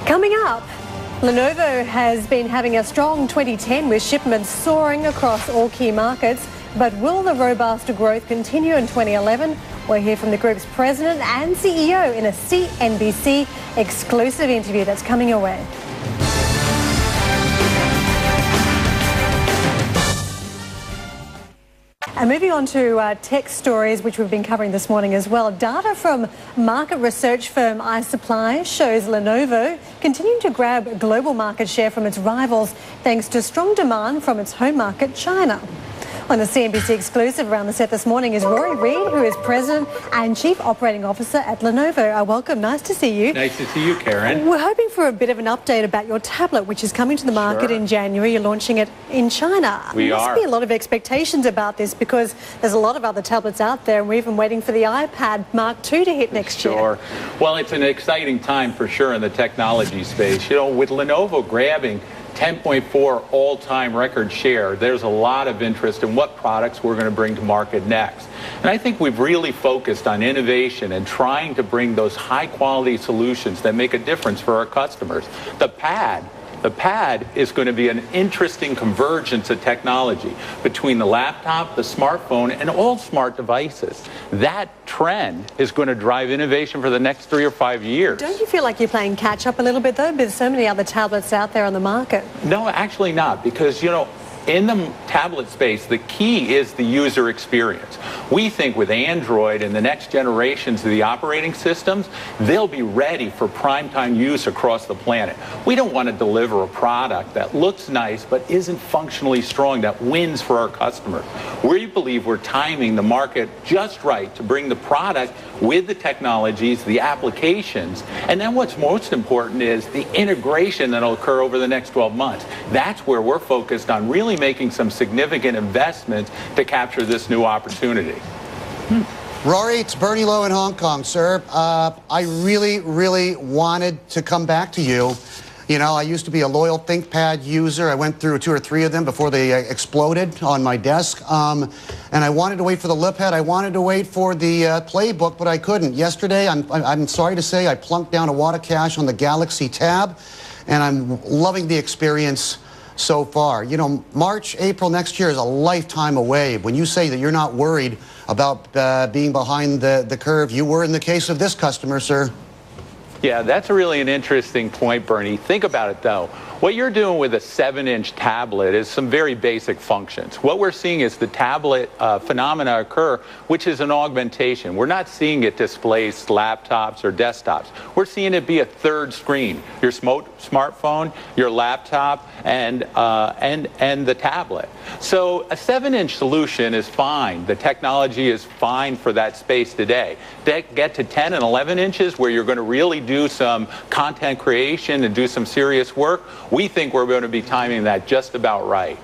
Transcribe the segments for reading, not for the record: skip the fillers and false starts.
Coming up, Lenovo has been having a strong 2010 with shipments soaring across all key markets. But will the robust growth continue in 2011? We'll hear from the group's president and CEO in a CNBC exclusive interview that's coming your way. And moving on to tech stories, which we've been covering this morning as well. Data from market research firm iSupply shows Lenovo continuing to grab global market share from its rivals thanks to strong demand from its home market, China. On the CNBC exclusive around the set this morning is Rory, who is President and Chief Operating Officer at Lenovo. Welcome, nice to see you. Nice to see you, Karen. We're hoping for a bit of an update about your tablet, which is coming to the market in January. You're launching it in China. We are. There must be a lot of expectations about this because there's a lot of other tablets out there, and we're even waiting for the iPad Mark II to hit next year. Sure. Well, it's an exciting time for sure in the technology space. You know, with Lenovo grabbing 10.4 all-time record share, there's a lot of interest in what products we're going to bring to market next. And I think we've really focused on innovation and trying to bring those high-quality solutions that make a difference for our customers. The pad is going to be an interesting convergence of technology between the laptop, the smartphone, and all smart devices. That trend is going to drive innovation for the next 3 or 5 years. Don't you feel like you're playing catch-up a little bit, though? There's so many other tablets out there on the market. No, actually not, because, you know, in the tablet space, the key is the user experience. We think with Android and the next generations of the operating systems, they'll be ready for primetime use across the planet. We don't want to deliver a product that looks nice but isn't functionally strong, that wins for our customers. We believe we're timing the market just right to bring the product with the technologies, the applications, and then what's most important is the integration that'll occur over the next 12 months. That's where we're focused on really making some significant investments to capture this new opportunity. Rory, it's Bernie Lowe in Hong Kong, sir. I really wanted to come back to you. You know, I used to be a loyal ThinkPad user. I went through 2 or 3 of them before they exploded on my desk. And I wanted to wait for the Liphead. I wanted to wait for the Playbook, but I couldn't. Yesterday, I'm sorry to say, I plunked down a wad of cash on the Galaxy Tab, and I'm loving the experience so far. You know, March, April next year is a lifetime away. When you say that you're not worried about being behind the curve, you were in the case of this customer, sir. Yeah, that's really an interesting point, Bernie. Think about it, though. What you're doing with a 7-inch tablet is some very basic functions. What we're seeing is the tablet phenomena occur, which is an augmentation. We're not seeing it displace laptops or desktops. We're seeing it be a third screen, your smartphone, your laptop, and the tablet. So a 7-inch solution is fine. The technology is fine for that space today. Get to 10 and 11 inches where you're going to really do some content creation and do some serious work. We think we're going to be timing that just about right.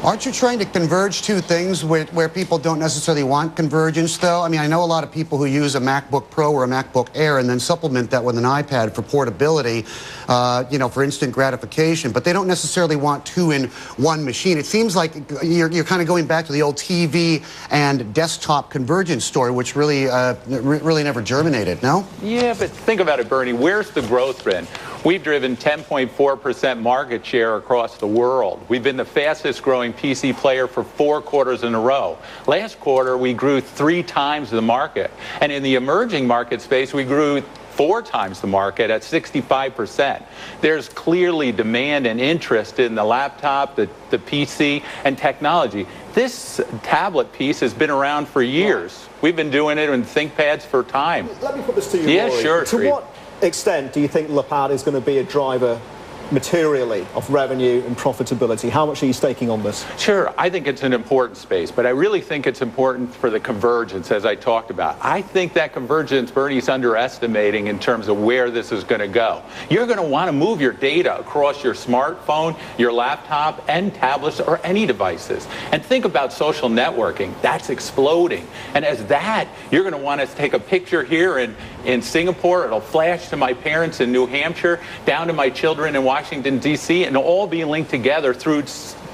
Aren't you trying to converge two things where people don't necessarily want convergence, though? I mean, I know a lot of people who use a MacBook Pro or a MacBook Air and then supplement that with an iPad for portability, you know, for instant gratification, but they don't necessarily want 2 in one machine. It seems like you're kind of going back to the old TV and desktop convergence story, which really never germinated, no? Yeah, but think about it, Bernie. Where's the growth been? We've driven 10.4% market share across the world. We've been the fastest growing PC player for 4 quarters in a row. Last quarter, we grew 3 times the market. And in the emerging market space, we grew 4 times the market at 65%. There's clearly demand and interest in the laptop, the PC, and technology. This tablet piece has been around for years. We've been doing it in ThinkPads for time. Let me put this to you, Yeah, Rory. sure. To what extent do you think Liphead is going to be a driver materially of revenue and profitability? How much are you staking on this? Sure, I think it's an important space, but I really think it's important for the convergence, as I talked about. I think that convergence, Bernie's underestimating in terms of where this is going to go. You're going to want to move your data across your smartphone, your laptop, and tablets, or any devices. And think about social networking. That's exploding. And as that, you're going to want to take a picture here in Singapore. It'll flash to my parents in New Hampshire, down to my children in Washington, D.C., and all be linked together through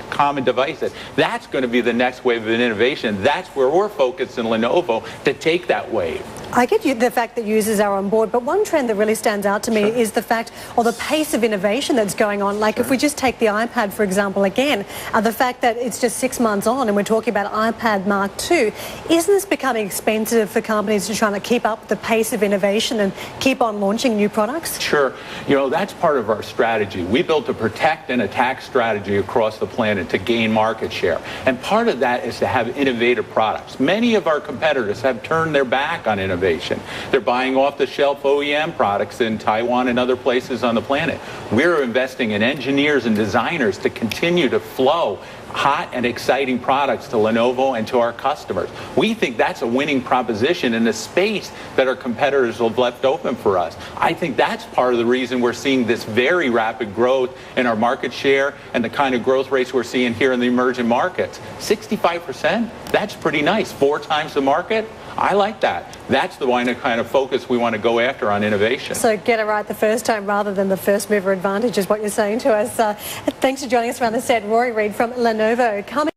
common devices. That's going to be the next wave of innovation. That's where we're focused in Lenovo to take that wave. I get the fact that users are on board, but one trend that really stands out to me is the fact, or the pace of innovation that's going on. Like if we just take the iPad, for example, again, the fact that it's just 6 months on and we're talking about iPad Mark II, isn't this becoming expensive for companies to try to keep up the pace of innovation and keep on launching new products? Sure. You know, that's part of our strategy. We built a protect and attack strategy across the planet to gain market share. And part of that is to have innovative products. Many of our competitors have turned their back on innovation. They're buying off-the-shelf OEM products in Taiwan and other places on the planet. We're investing in engineers and designers to continue to flow hot and exciting products to Lenovo and to our customers. We think that's a winning proposition in the space that our competitors have left open for us. I think that's part of the reason we're seeing this very rapid growth in our market share and the kind of growth rates we're seeing here in the emerging markets. 65%? That's pretty nice. 4 times the market? I like that. That's the kind of focus we want to go after on innovation. So get it right the first time rather than the first mover advantage is what you're saying to us. Thanks for joining us around the set. Rory Reid from Lenovo. Coming